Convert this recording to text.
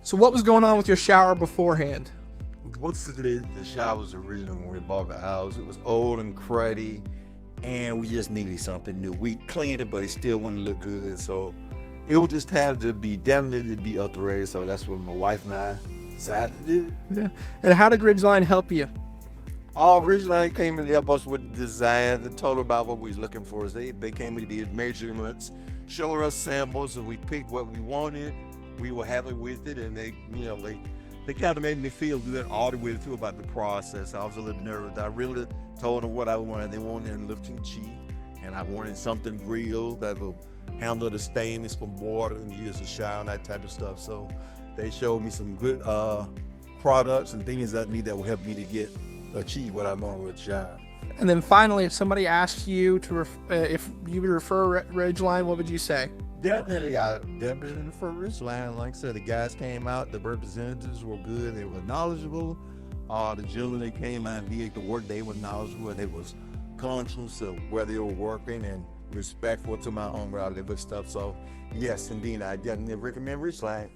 So what was going on with your shower beforehand? What's the shower was original when we bought the house. It was old and cruddy, and we just needed something new. We cleaned it, but it still wouldn't look good. So it would just have to be definitely be upgraded. So that's what my wife and I decided to do. Yeah. And how did Ridgeline help you? All Ridgeline came and helped us with the design. They told us about what we was looking for. They came and did measurements, showed us samples, and we picked what we wanted. We were happy with it, and they kind of made me feel good all the way through about the process. I was a little nervous. I really told them what I wanted. They wanted it to look too cheap, and I wanted something real that will handle the stains from water and use the shower and that type of stuff. So they showed me some good products and things that will help me to achieve what I want with the shower. And then finally, if somebody asks you to if you would refer Ridgeline, what would you say? Definitely, I definitely for Ridgeline. Like I said, the guys came out, the representatives were good, they were knowledgeable. The gentlemen that came out and did the work, they were knowledgeable, they was conscious of where they were working and respectful to my own reality with stuff. So yes, indeed, I definitely recommend Ridgeline.